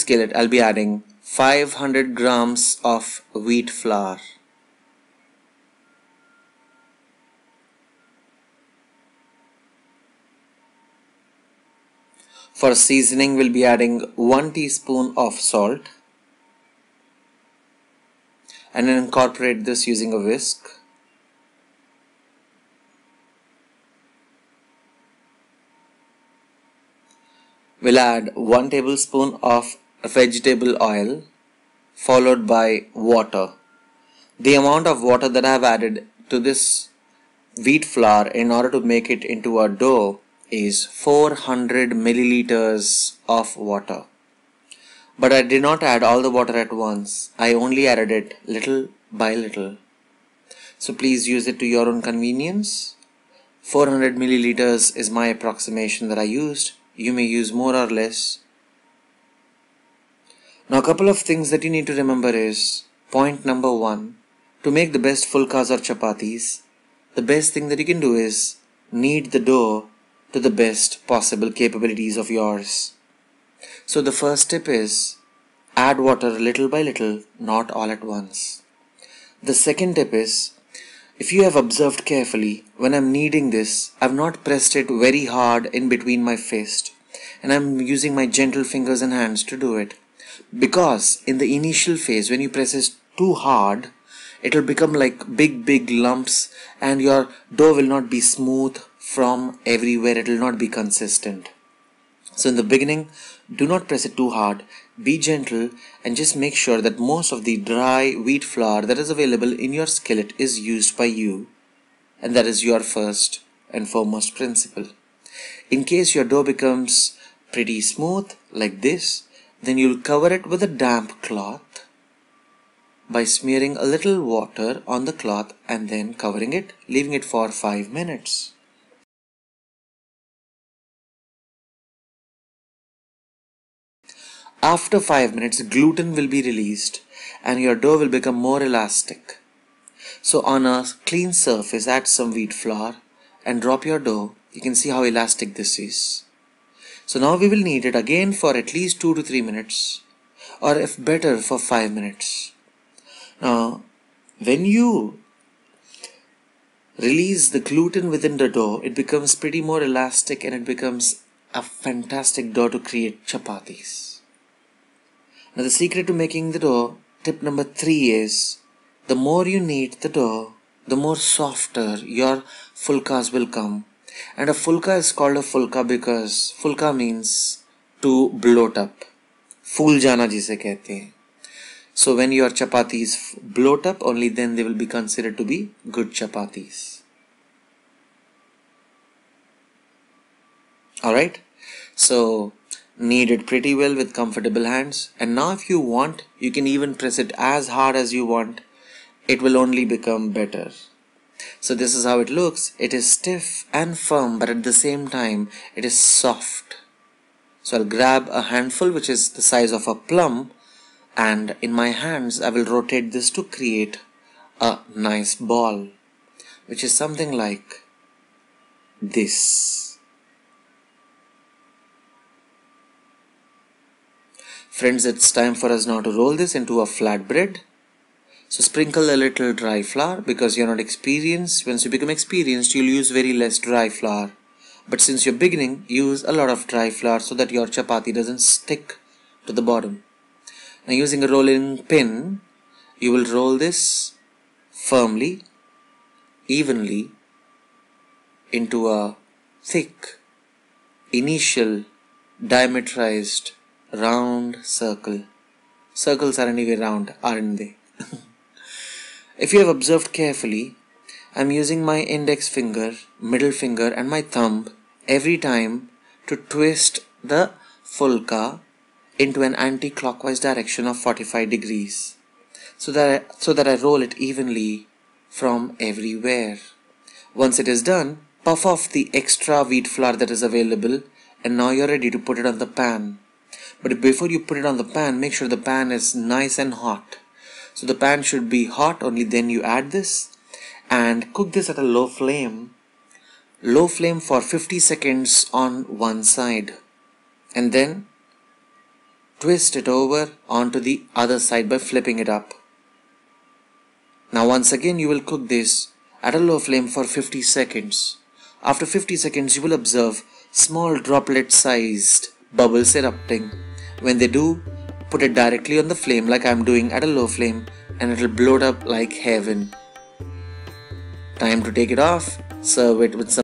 skillet, I'll be adding 500 grams of wheat flour. For seasoning, we'll be adding 1 teaspoon of salt and then incorporate this using a whisk. We'll add 1 tablespoon of vegetable oil followed by water. The amount of water that I have added to this wheat flour in order to make it into a dough is 400 milliliters of water. But I did not add all the water at once. I only added it little by little. So please use it to your own convenience. 400 milliliters is my approximation that I used. You may use more or less. Now a couple of things that you need to remember is, point number 1, to make the best phulkas or chapatis, the best thing that you can do is knead the dough to the best possible capabilities of yours. So the first tip is, add water little by little, not all at once. The second tip is, if you have observed carefully, when I'm kneading this, I've not pressed it very hard in between my fist, and I'm using my gentle fingers and hands to do it. Because in the initial phase, when you press it too hard, it will become like big lumps and your dough will not be smooth from everywhere. It will not be consistent. So in the beginning, do not press it too hard. Be gentle and just make sure that most of the dry wheat flour that is available in your skillet is used by you. And that is your first and foremost principle. In case your dough becomes pretty smooth like this, then you'll cover it with a damp cloth by smearing a little water on the cloth and then covering it, leaving it for 5 minutes. After 5 minutes, gluten will be released and your dough will become more elastic. So on a clean surface, add some wheat flour and drop your dough. You can see how elastic this is. So now we will knead it again for at least 2 to 3 minutes, or if better for 5 minutes. Now when you release the gluten within the dough, it becomes pretty more elastic and it becomes a fantastic dough to create chapatis. Now the secret to making the dough, tip number 3 is, the more you knead the dough, the more softer your phulkas will come. And a phulka is called a phulka because phulka means to bloat up. Phul jana jise kehte hain. So when your chapatis bloat up, only then they will be considered to be good chapatis. Alright, so knead it pretty well with comfortable hands, and now if you want, you can even press it as hard as you want. It will only become better. So this is how it looks. It is stiff and firm, but at the same time it is soft. So I'll grab a handful which is the size of a plum, and in my hands I will rotate this to create a nice ball, which is something like this. Friends, it's time for us now to roll this into a flatbread. So sprinkle a little dry flour because you're not experienced. Once you become experienced, you'll use very less dry flour. But since you're beginning, use a lot of dry flour so that your chapati doesn't stick to the bottom. Now using a rolling pin, you will roll this firmly, evenly into a thick, initial, diametrized, round circle. Circles are anyway round, aren't they? If you have observed carefully, I am using my index finger, middle finger and my thumb every time to twist the phulka into an anti-clockwise direction of 45 degrees so that I roll it evenly from everywhere. Once it is done, puff off the extra wheat flour that is available, and now you're ready to put it on the pan. But before you put it on the pan, make sure the pan is nice and hot. So the pan should be hot, only then you add this, and cook this at a low flame for 50 seconds on one side, and then twist it over onto the other side by flipping it up. Now once again you will cook this at a low flame for 50 seconds. After 50 seconds you will observe small droplet sized bubbles erupting. When they do, put it directly on the flame like I am doing at a low flame and it will blow up like heaven. Time to take it off. Serve it with some